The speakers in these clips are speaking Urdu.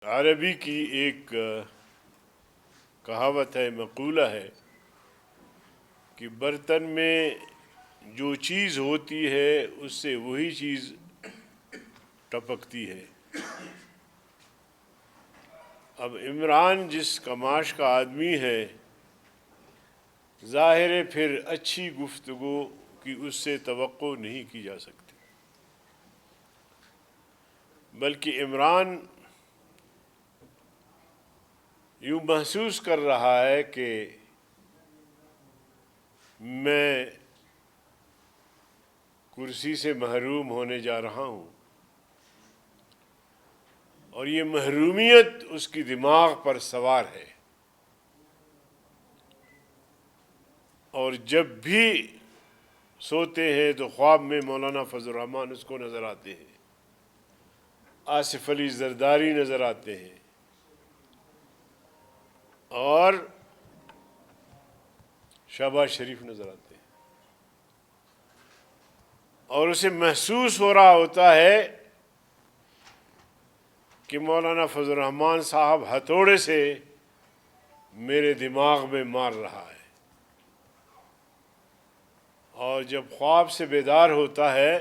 عربی کی ایک کہاوت ہے، مقولہ ہے کہ برتن میں جو چیز ہوتی ہے اس سے وہی چیز ٹپکتی ہے۔ اب عمران جس کماش کا آدمی ہے، ظاہر ہے پھر اچھی گفتگو کی اس سے توقع نہیں کی جا سکتی، بلکہ عمران یوں محسوس کر رہا ہے کہ میں کرسی سے محروم ہونے جا رہا ہوں، اور یہ محرومیت اس کی دماغ پر سوار ہے، اور جب بھی سوتے ہیں تو خواب میں مولانا فضل الرحمن اس کو نظر آتے ہیں، آصف علی زرداری نظر آتے ہیں، اور شہباز شریف نظر آتے ہیں، اور اسے محسوس ہو رہا ہوتا ہے کہ مولانا فضل الرحمن صاحب ہتھوڑے سے میرے دماغ میں مار رہا ہے۔ اور جب خواب سے بیدار ہوتا ہے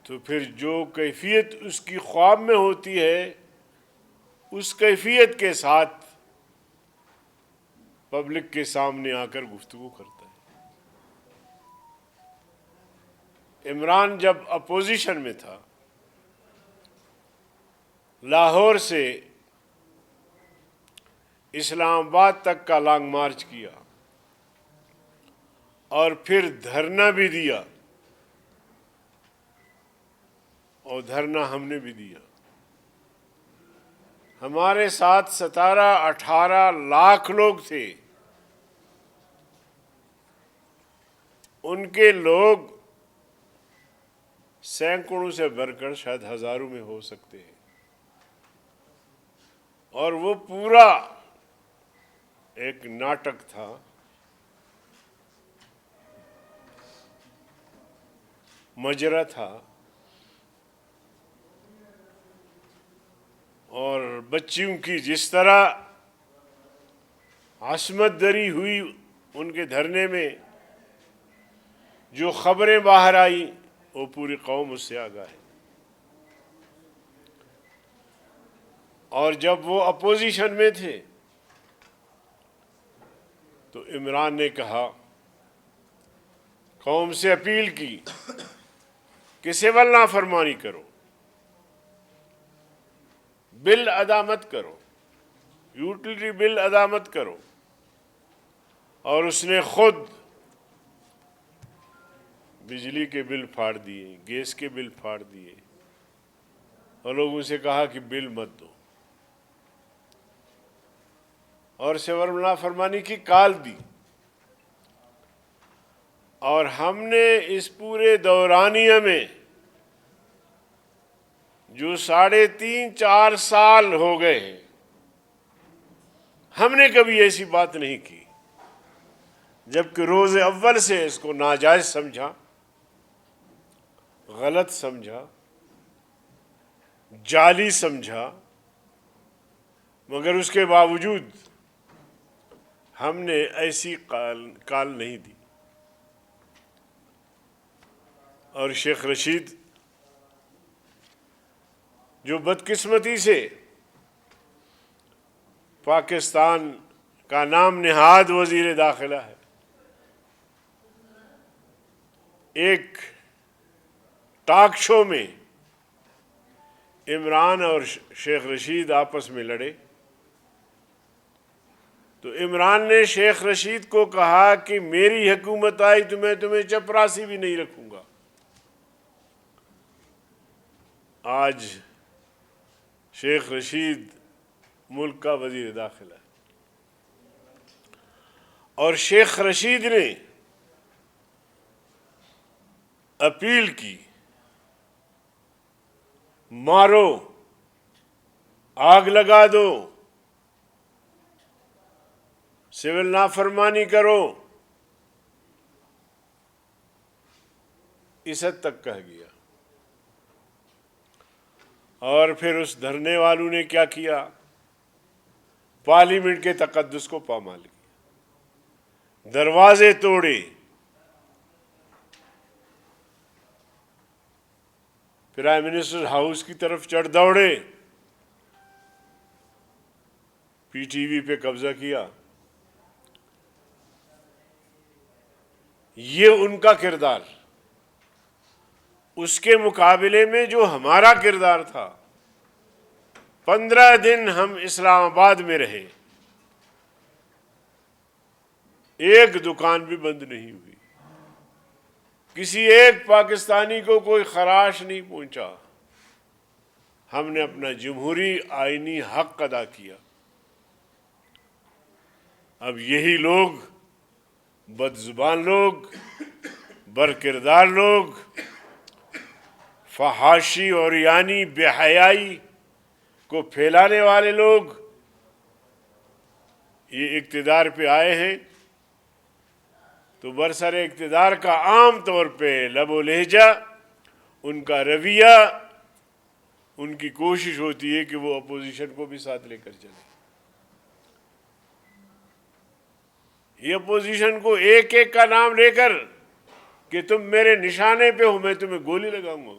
تو پھر جو کیفیت اس کی خواب میں ہوتی ہے اس کیفیت کے ساتھ پبلک کے سامنے آ کر گفتگو کرتا ہے۔ عمران جب اپوزیشن میں تھا، لاہور سے اسلام آباد تک کا لانگ مارچ کیا اور پھر دھرنا بھی دیا، اور دھرنا ہم نے بھی دیا۔ ہمارے ساتھ 17-18 لاکھ لوگ تھے، ان کے لوگ سینکڑوں سے بڑھ کر شاید ہزاروں میں ہو سکتے ہیں، اور وہ پورا ایک ناٹک تھا۔ مجرا تھا، اور بچیوں کی جس طرح عصمت دری ہوئی ان کے دھرنے میں، جو خبریں باہر آئیں وہ پوری قوم اس سے آگاہ ہے۔ اور جب وہ اپوزیشن میں تھے تو عمران نے کہا، قوم سے اپیل کی کہ سول نافرمانی کرو، بل ادا مت کرو، یوٹیلٹی بل ادا مت کرو، اور اس نے خود بجلی کے بل پھاڑ دیے، گیس کے بل پھاڑ دیے، اور لوگوں سے کہا کہ بل مت دو، اور سول نافرمانی کی کال دی۔ اور ہم نے اس پورے دورانیہ میں جو 3.5-4 سال ہو گئے ہیں، ہم نے کبھی ایسی بات نہیں کی، جبکہ روز اول سے اس کو ناجائز سمجھا، غلط سمجھا، جعلی سمجھا، مگر اس کے باوجود ہم نے ایسی کال نہیں دی۔ اور شیخ رشید جو بدقسمتی سے پاکستان کا نام نہاد وزیر داخلہ ہے، ایک ٹاک شو میں عمران اور شیخ رشید آپس میں لڑے تو عمران نے شیخ رشید کو کہا کہ میری حکومت آئی تو میں تمہیں چپراسی بھی نہیں رکھوں گا۔ آج شیخ رشید ملک کا وزیر داخلہ ہے، اور شیخ رشید نے اپیل کی، مارو، آگ لگا دو، سول نافرمانی کرو، اس حد تک کہہ گیا۔ اور پھر اس دھرنے والوں نے کیا کیا؟ پارلیمنٹ کے تقدس کو پامال کیا، دروازے توڑے، پرائم منسٹر ہاؤس کی طرف چڑھ دوڑے، پی ٹی وی پہ قبضہ کیا۔ یہ ان کا کردار۔ اس کے مقابلے میں جو ہمارا کردار تھا، 15 دن ہم اسلام آباد میں رہے، ایک دکان بھی بند نہیں ہوئی، کسی ایک پاکستانی کو کوئی خراش نہیں پہنچا۔ ہم نے اپنا جمہوری آئینی حق ادا کیا۔ اب یہی لوگ، بد زبان لوگ، برکردار لوگ، فحاشی اور یعنی بے حیائی کو پھیلانے والے لوگ، یہ اقتدار پہ آئے ہیں تو برسر اقتدار کا عام طور پہ لب و لہجہ، ان کا رویہ، ان کی کوشش ہوتی ہے کہ وہ اپوزیشن کو بھی ساتھ لے کر چلے۔ یہ اپوزیشن کو ایک ایک کا نام لے کر کہ تم میرے نشانے پہ ہو، میں تمہیں گولی لگاؤں گا،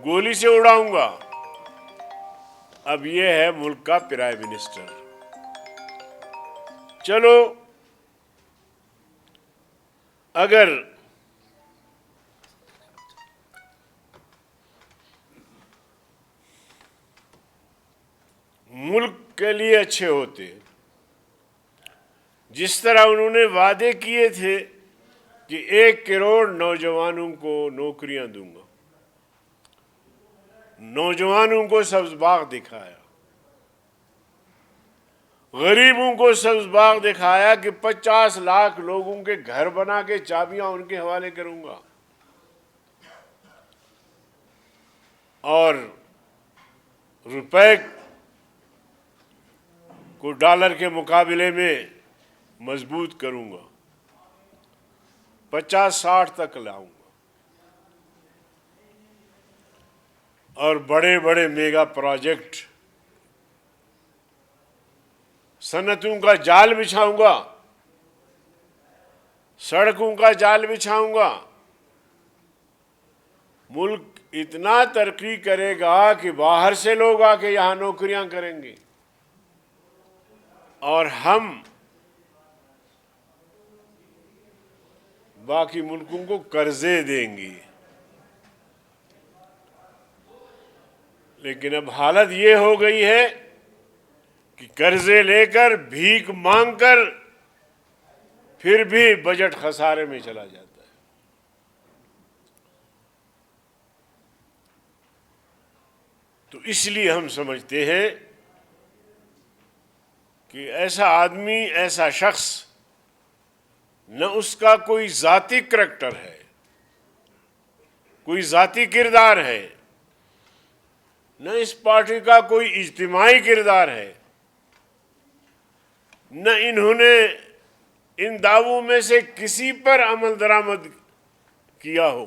گولی سے اڑاؤں گا۔ اب یہ ہے ملک کا پرائم منسٹر۔ چلو، اگر ملک کے لیے اچھے ہوتے، جس طرح انہوں نے وعدے کیے تھے کہ 1 کروڑ نوجوانوں کو نوکریاں دوں گا، نوجوانوں کو سبز باغ دکھایا، غریبوں کو سبز باغ دکھایا کہ 50 لاکھ لوگوں کے گھر بنا کے چابیاں ان کے حوالے کروں گا، اور روپے کو ڈالر کے مقابلے میں مضبوط کروں گا، 50-60 تک لاؤں گا، اور بڑے بڑے میگا پروجیکٹ، صنعتوں کا جال بچھاؤں گا، سڑکوں کا جال بچھاؤں گا۔ ملک اتنا ترقی کرے گا کہ باہر سے لوگ آ کے یہاں نوکریاں کریں گے، اور ہم باقی ملکوں کو قرضے دیں گے۔ لیکن اب حالت یہ ہو گئی ہے کہ قرضے لے کر، بھیک مانگ کر، پھر بھی بجٹ خسارے میں چلا جاتا ہے۔ تو اس لیے ہم سمجھتے ہیں کہ ایسا آدمی، ایسا شخص، نہ اس کا کوئی ذاتی کریکٹر ہے، کوئی ذاتی کردار ہے، نہ اس پارٹی کا کوئی اجتماعی کردار ہے، نہ انہوں نے ان دعووں میں سے کسی پر عمل درآمد کیا ہو،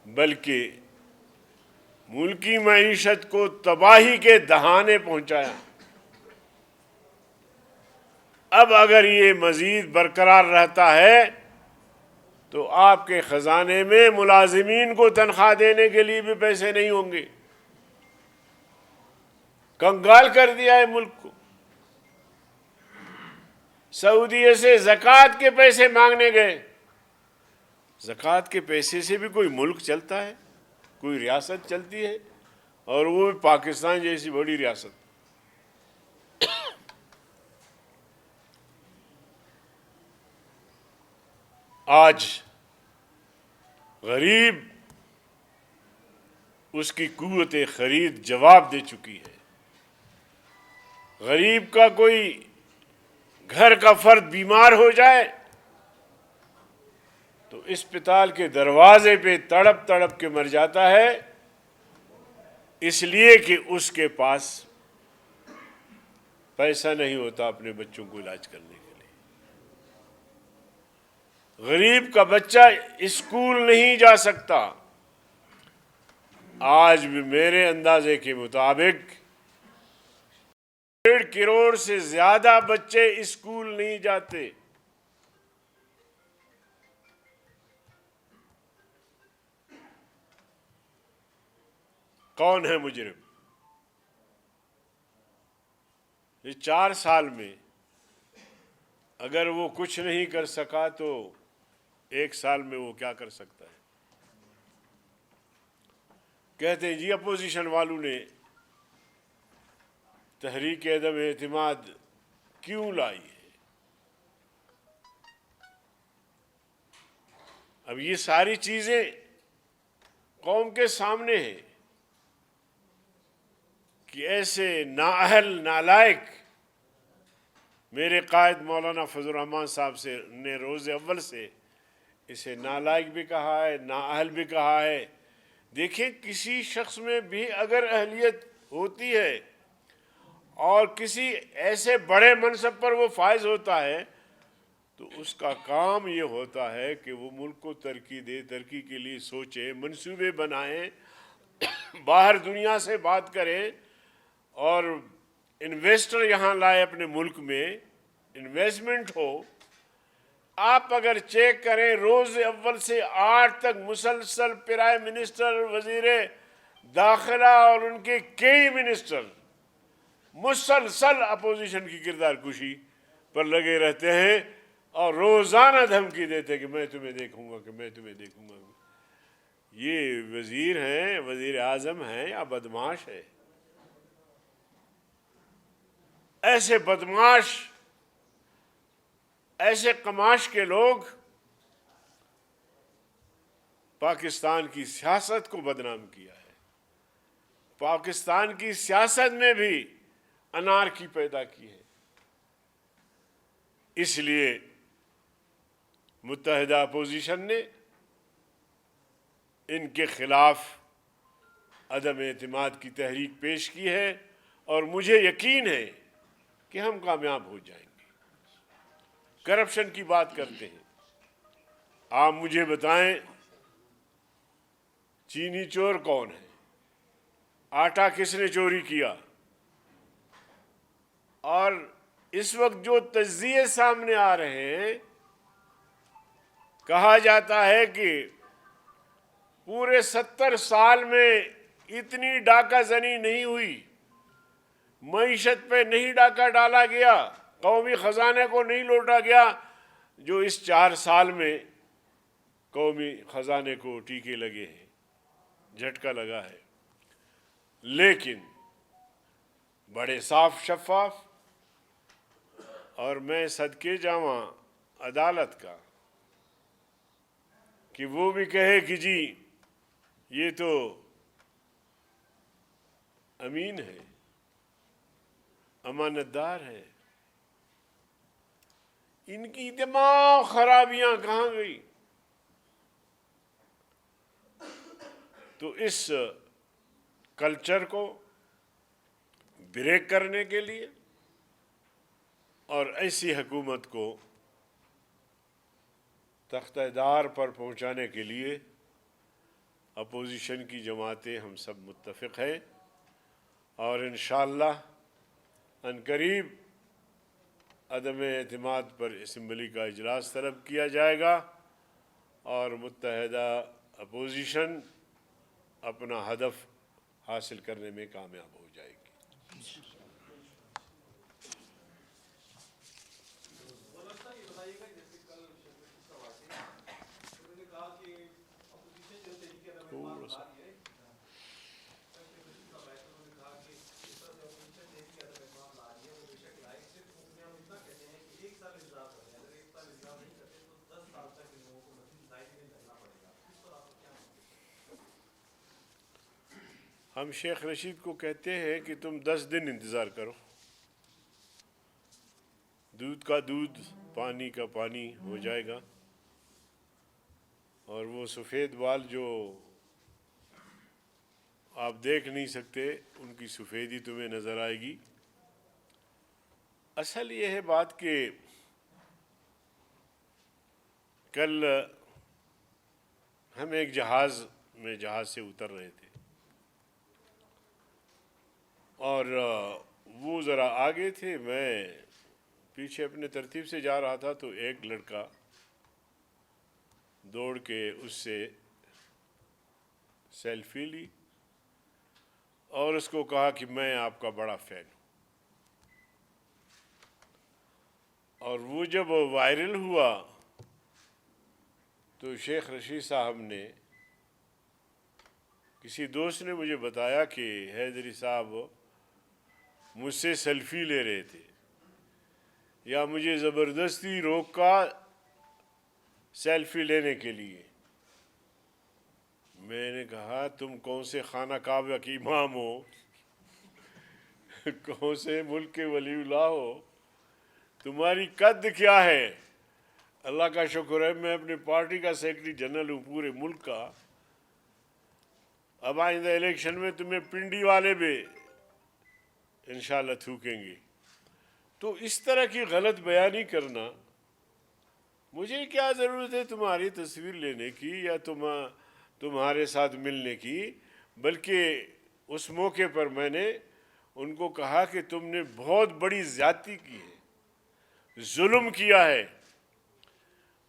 بلکہ ملکی معیشت کو تباہی کے دہانے پہنچایا۔ اب اگر یہ مزید برقرار رہتا ہے تو آپ کے خزانے میں ملازمین کو تنخواہ دینے کے لیے بھی پیسے نہیں ہوں گے۔ کنگال کر دیا ہے ملک کو۔ سعودیہ سے زکوٰۃ کے پیسے مانگنے گئے۔ زکوٰۃ کے پیسے سے بھی کوئی ملک چلتا ہے، کوئی ریاست چلتی ہے، اور وہ بھی پاکستان جیسی بڑی ریاست۔ آج غریب، اس کی قوت خرید جواب دے چکی ہے۔ غریب کا کوئی گھر کا فرد بیمار ہو جائے تو اسپتال کے دروازے پہ تڑپ تڑپ کے مر جاتا ہے، اس لیے کہ اس کے پاس پیسہ نہیں ہوتا اپنے بچوں کو علاج کرنے کے لیے۔ غریب کا بچہ اسکول نہیں جا سکتا، آج بھی میرے اندازے کے مطابق 1.5 کروڑ سے زیادہ بچے اسکول نہیں جاتے. کون ہے مجرم؟ یہ 4 سال میں اگر وہ کچھ نہیں کر سکا تو 1 سال میں وہ کیا کر سکتا ہے؟ کہتے ہیں جی اپوزیشن والوں نے تحریک عدم اعتماد کیوں لائی ہے؟ اب یہ ساری چیزیں قوم کے سامنے ہیں کہ ایسے نااہل نالائق میرے قائد مولانا فضل الرحمان صاحب نے روز اول سے اسے نالائق بھی کہا ہے، نااہل بھی کہا ہے. دیکھیں کسی شخص میں بھی اگر اہلیت ہوتی ہے اور کسی ایسے بڑے منصب پر وہ فائز ہوتا ہے تو اس کا کام یہ ہوتا ہے کہ وہ ملک کو ترقی دے، ترقی کے لیے سوچے، منصوبے بنائیں، باہر دنیا سے بات کریں اور انویسٹر یہاں لائے اپنے ملک میں، انویسٹمنٹ ہو. آپ اگر چیک کریں روز اول سے 8 تک مسلسل پرائم منسٹر، وزیر داخلہ اور ان کے کئی منسٹر مسلسل اپوزیشن کی کردار کشی پر لگے رہتے ہیں اور روزانہ دھمکی دیتے ہیں کہ میں تمہیں دیکھوں گا، کہ میں تمہیں دیکھوں گا. یہ وزیر ہیں، وزیر اعظم ہیں یا بدماش ہے؟ ایسے بدماش، ایسے قماش کے لوگ پاکستان کی سیاست کو بدنام کیا ہے. پاکستان کی سیاست میں بھی انارکی پیدا کی ہے. اس لیے متحدہ اپوزیشن نے ان کے خلاف عدم اعتماد کی تحریک پیش کی ہے اور مجھے یقین ہے کہ ہم کامیاب ہو جائیں گے. کرپشن کی بات کرتے ہیں، آپ مجھے بتائیں چینی چور کون ہے؟ آٹا کس نے چوری کیا؟ اور اس وقت جو تجزیے سامنے آ رہے ہیں، کہا جاتا ہے کہ پورے 70 سال میں اتنی ڈاکہ زنی نہیں ہوئی، معیشت پہ نہیں ڈاکہ ڈالا گیا، قومی خزانے کو نہیں لوٹا گیا جو اس 4 سال میں قومی خزانے کو ٹیکے لگے ہیں، جھٹکا لگا ہے. لیکن بڑے صاف شفاف، اور میں صدقے جاواں عدالت کا کہ وہ بھی کہے کہ جی یہ تو امین ہے، امانت دار ہے. ان کی تمام خرابیاں کہاں گئی؟ تو اس کلچر کو بریک کرنے کے لیے اور ایسی حکومت کو تختہ دار پر پہنچانے کے لیے اپوزیشن کی جماعتیں ہم سب متفق ہیں، اور انشاءاللہ عنقریب عدم اعتماد پر اسمبلی کا اجلاس طلب کیا جائے گا اور متحدہ اپوزیشن اپنا ہدف حاصل کرنے میں کامیاب ہو جائے گی. ہم شیخ رشید کو کہتے ہیں کہ تم 10 دن انتظار کرو، دودھ کا دودھ، پانی کا پانی ہو جائے گا، اور وہ سفید بال جو آپ دیکھ نہیں سکتے ان کی سفیدی تمہیں نظر آئے گی. اصل یہ ہے بات کہ کل ہم ایک جہاز سے اتر رہے تھے. اور وہ ذرا آگے تھے، میں پیچھے اپنے ترتیب سے جا رہا تھا، تو ایک لڑکا دوڑ کے اس سے سیلفی لی اور اس کو کہا کہ میں آپ کا بڑا فین ہوں. اور وہ جب وائرل ہوا تو شیخ رشید صاحب نے، کسی دوست نے مجھے بتایا کہ حیدری صاحب مجھ سے سیلفی لے رہے تھے یا مجھے زبردستی روکا سیلفی لینے کے لیے. میں نے کہا تم کون سے خانہ کعبہ کی امام ہو، کون سے ملک کے ولی اللہ ہو، تمہاری قد کیا ہے؟ اللہ کا شکر ہے میں اپنی پارٹی کا سیکرٹری جنرل ہوں پورے ملک کا. اب آئندہ الیکشن میں تمہیں پنڈی والے بھی انشاءاللہ تھوکیں گے. تو اس طرح کی غلط بیانی کرنا، مجھے کیا ضرورت ہے تمہاری تصویر لینے کی یا تمہارے ساتھ ملنے کی؟ بلکہ اس موقع پر میں نے ان کو کہا کہ تم نے بہت بڑی زیادتی کی ہے، ظلم کیا ہے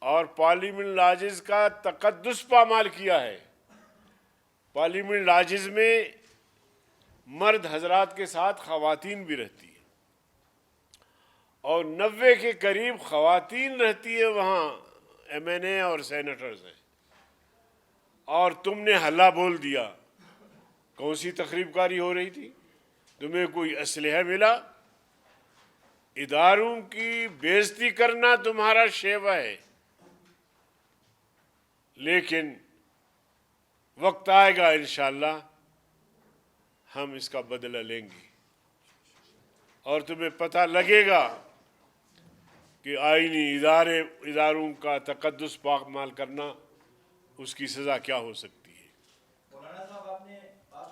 اور پارلیمنٹ لاجز کا تقدس پامال کیا ہے. پارلیمنٹ لاجز میں مرد حضرات کے ساتھ خواتین بھی رہتی ہیں اور 90 کے قریب خواتین رہتی ہے وہاں، ایم این اے اور سینیٹرز ہیں، اور تم نے ہلا بول دیا. کون سی تقریب کاری ہو رہی تھی؟ تمہیں کوئی اسلحہ ملا؟ اداروں کی بےزتی کرنا تمہارا شیوا ہے، لیکن وقت آئے گا انشاءاللہ ہم اس کا بدلہ لیں گے اور تمہیں پتہ لگے گا کہ آئینی اداروں کا تقدس پامال کرنا اس کی سزا کیا ہو سکتی ہے. مولانا صاحب آپ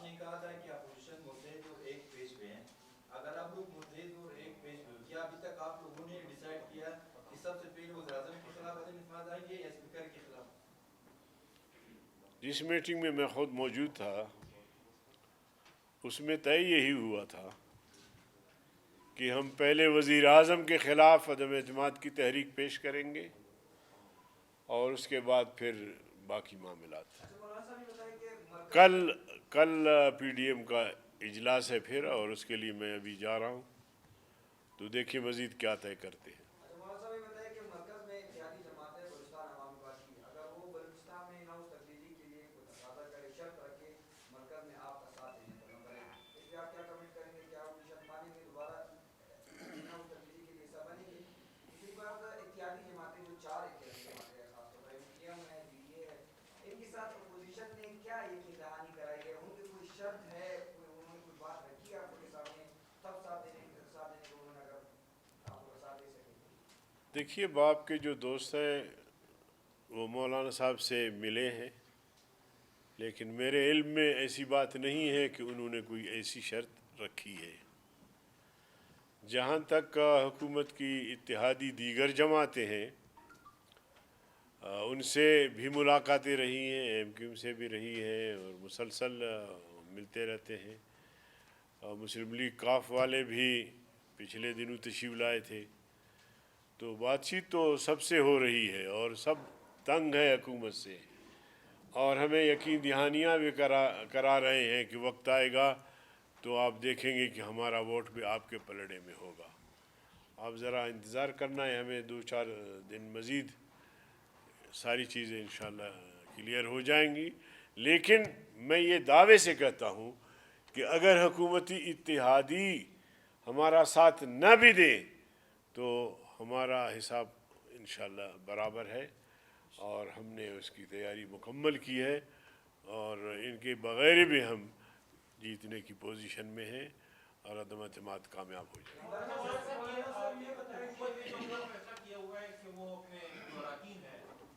نے کہا تھا کہ اپوزیشن متحد اور ایک پیج پہ ہیں. اگر آپ لوگ متحد اور ایک پیج پہ ہو، کیا ابھی تک آپ لوگوں نے ڈیسائیڈ کیا کہ سب سے پہلے وزیر اعظم کے خلاف عدم اعتماد آئیں گے یا اسپیکر کے خلاف؟ جس میٹنگ میں میں خود موجود تھا اس میں طے یہی ہوا تھا کہ ہم پہلے وزیر اعظم کے خلاف عدم اعتماد کی تحریک پیش کریں گے اور اس کے بعد پھر باقی معاملات. کل پی ڈی ایم کا اجلاس ہے پھر، اور اس کے لیے میں ابھی جا رہا ہوں، تو دیکھیں مزید کیا طے کرتے ہیں. دیکھیے باپ کے جو دوست ہیں وہ مولانا صاحب سے ملے ہیں، لیکن میرے علم میں ایسی بات نہیں ہے کہ انہوں نے کوئی ایسی شرط رکھی ہے. جہاں تک حکومت کی اتحادی دیگر جماعتیں ہیں ان سے بھی ملاقاتیں رہی ہیں، ایم کیو سے بھی رہی ہیں اور مسلسل ملتے رہتے ہیں. مسلم لیگ کاف والے بھی پچھلے دنوں تشریف لائے تھے. تو بات چیت تو سب سے ہو رہی ہے اور سب تنگ ہے حکومت سے، اور ہمیں یقین دہانیاں بھی کرا رہے ہیں کہ وقت آئے گا تو آپ دیکھیں گے کہ ہمارا ووٹ بھی آپ کے پلڑے میں ہوگا. آپ ذرا انتظار کرنا ہے، ہمیں 2-4 دن مزید ساری چیزیں انشاءاللہ کلیئر ہو جائیں گی. لیکن میں یہ دعوے سے کہتا ہوں کہ اگر حکومتی اتحادی ہمارا ساتھ نہ بھی دے تو ہمارا حساب انشاءاللہ برابر ہے اور ہم نے اس کی تیاری مکمل کی ہے اور ان کے بغیر بھی ہم جیتنے کی پوزیشن میں ہیں اور عدم اعتماد کامیاب ہو جائے.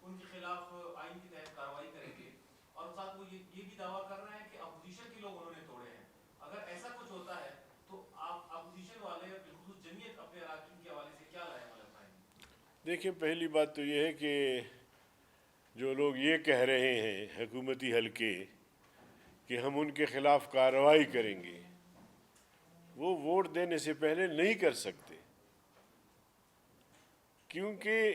ان کے خلاف آئین کے تحت کارروائی کریں گے اور ساتھ وہ یہ بھی دعویٰ کر رہے ہیں کہ اپوزیشن کے لوگ انہوں نے توڑے ہیں. اگر ایسا کچھ ہوتا ہے تو آپ اپوزیشن والے بالخصوص جمعیت اپنے اراکین کے حوالے سے کیا رائے عمل اپنائیں گے؟ دیکھیں پہلی بات تو یہ ہے کہ جو لوگ یہ کہہ رہے ہیں حکومتی حلقے کہ ہم ان کے خلاف کارروائی کریں گے، وہ ووٹ دینے سے پہلے نہیں کر سکتے، کیونکہ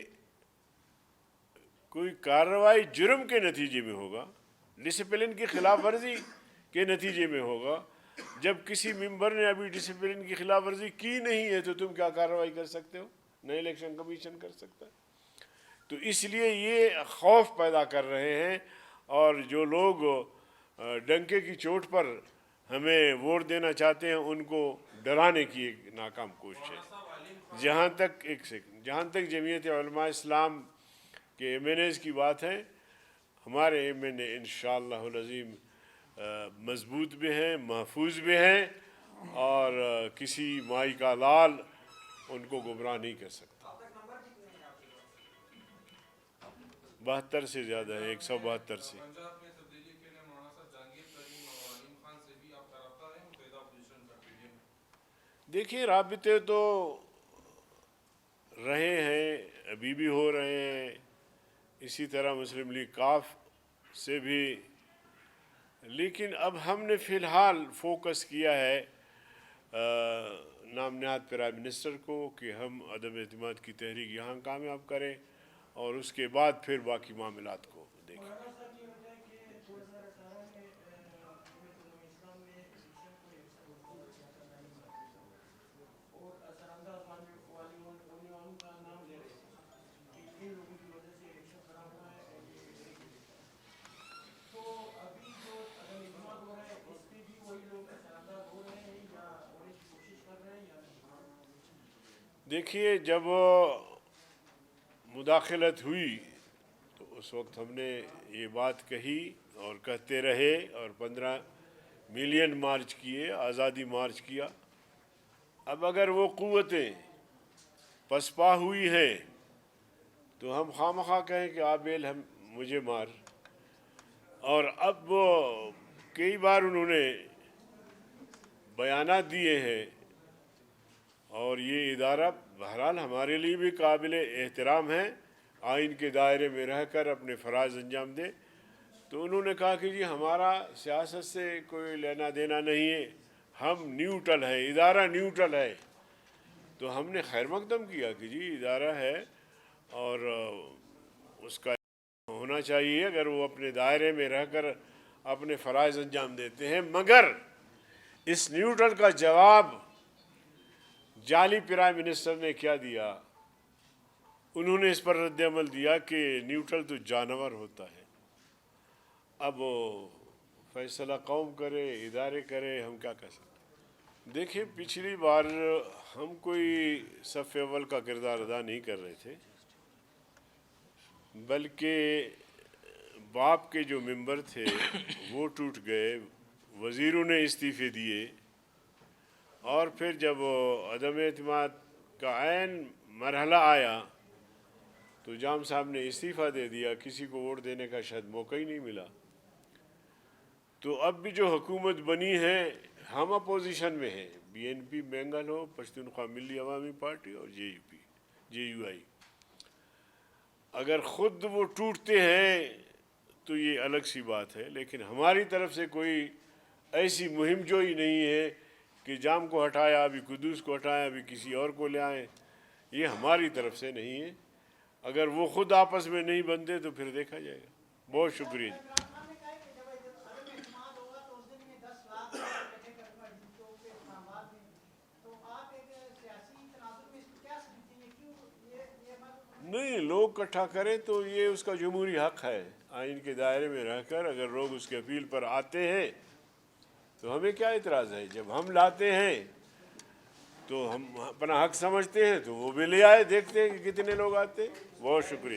کوئی کارروائی جرم کے نتیجے میں ہوگا، ڈسپلن کی خلاف ورزی کے نتیجے میں ہوگا۔ جب کسی ممبر نے ابھی ڈسپلن کی خلاف ورزی کی نہیں ہے تو تم کیا کارروائی کر سکتے ہو؟ نہ الیکشن کمیشن کر سکتا ہے۔ تو اس لیے یہ خوف پیدا کر رہے ہیں، اور جو لوگ ڈنکے کی چوٹ پر ہمیں ووٹ دینا چاہتے ہیں ان کو ڈرانے کی ایک ناکام کوشش ہے۔ جہاں تک جمعیت علماء اسلام کے ایم این ایز کی بات ہے، ہمارے ایم این اے انشاءاللہ العظیم مضبوط بھی ہیں، محفوظ بھی ہیں، اور کسی مائی کا لال ان کو گمراہ نہیں کر سکتا۔ 72 سے زیادہ ہے، 172 سے۔ پنجاب میں تبدیلی کے لیے مولانا صاحب جہانگیر ترین اور علیم خان سے بھی آپ کا رابطہ ہے متحدہ اپوزیشن کا پی ڈی ایم؟ دیکھیے، رابطے تو رہے ہیں، ابھی بھی ہو رہے ہیں، اسی طرح مسلم لیگ کاف سے بھی، لیکن اب ہم نے فی الحال فوکس کیا ہے نام نہاد پرائم منسٹر کو کہ ہم عدم اعتماد کی تحریک یہاں کامیاب کریں، اور اس کے بعد پھر باقی معاملات کو دیکھیں۔ دیکھیے، جب مداخلت ہوئی تو اس وقت ہم نے یہ بات کہی اور کہتے رہے، اور 15 ملین مارچ کیے، آزادی مارچ کیا۔ اب اگر وہ قوتیں پسپا ہوئی ہیں تو ہم خواہ کہیں کہ آبیل ہم مجھے مار، اور اب وہ کئی بار انہوں نے بیانات دیے ہیں، اور یہ ادارہ بہرحال ہمارے لیے بھی قابل احترام ہے، آئین کے دائرے میں رہ کر اپنے فرائض انجام دے۔ تو انہوں نے کہا کہ جی ہمارا سیاست سے کوئی لینا دینا نہیں ہے، ہم نیوٹرل ہے، ادارہ نیوٹرل ہے۔ تو ہم نے خیر مقدم کیا کہ جی ادارہ ہے اور اس کا ہونا چاہیے اگر وہ اپنے دائرے میں رہ کر اپنے فرائض انجام دیتے ہیں، مگر اس نیوٹرل کا جواب جعلی پرائم منسٹر نے کیا دیا؟ انہوں نے اس پر رد عمل دیا کہ نیوٹرل تو جانور ہوتا ہے۔ اب فیصلہ قوم کرے، ادارے کرے، ہم کیا کر سکتے ہیں؟ دیکھیں، پچھلی بار ہم کوئی صف اول کا کردار ادا نہیں کر رہے تھے، بلکہ باپ کے جو ممبر تھے وہ ٹوٹ گئے، وزیروں نے استعفے دیے، اور پھر جب عدم اعتماد کا عین مرحلہ آیا تو جام صاحب نے استعفیٰ دے دیا، کسی کو ووٹ دینے کا شاید موقع ہی نہیں ملا۔ تو اب بھی جو حکومت بنی ہے، ہم اپوزیشن میں ہیں، بی این پی بینگل ہو، پشتونخوا ملی عوامی پارٹی اور جے یو آئی۔ اگر خود وہ ٹوٹتے ہیں تو یہ الگ سی بات ہے، لیکن ہماری طرف سے کوئی ایسی مہم جوئی نہیں ہے کہ جام کو ہٹایا، ابھی قدوس کو ہٹایا، ابھی کسی اور کو لے آئے، یہ ہماری طرف سے نہیں ہے۔ اگر وہ خود آپس میں نہیں بنتے تو پھر دیکھا جائے گا۔ بہت شکریہ۔ نہیں، لوگ اکٹھا کریں تو یہ اس کا جمہوری حق ہے، آئین کے دائرے میں رہ کر اگر لوگ اس کے اپیل پر آتے ہیں تو ہمیں کیا اعتراض ہے؟ جب ہم لاتے ہیں تو ہم اپنا حق سمجھتے ہیں تو وہ بھی لے آئے، دیکھتے ہیں کہ کتنے لوگ آتے ہیں۔ بہت شکریہ۔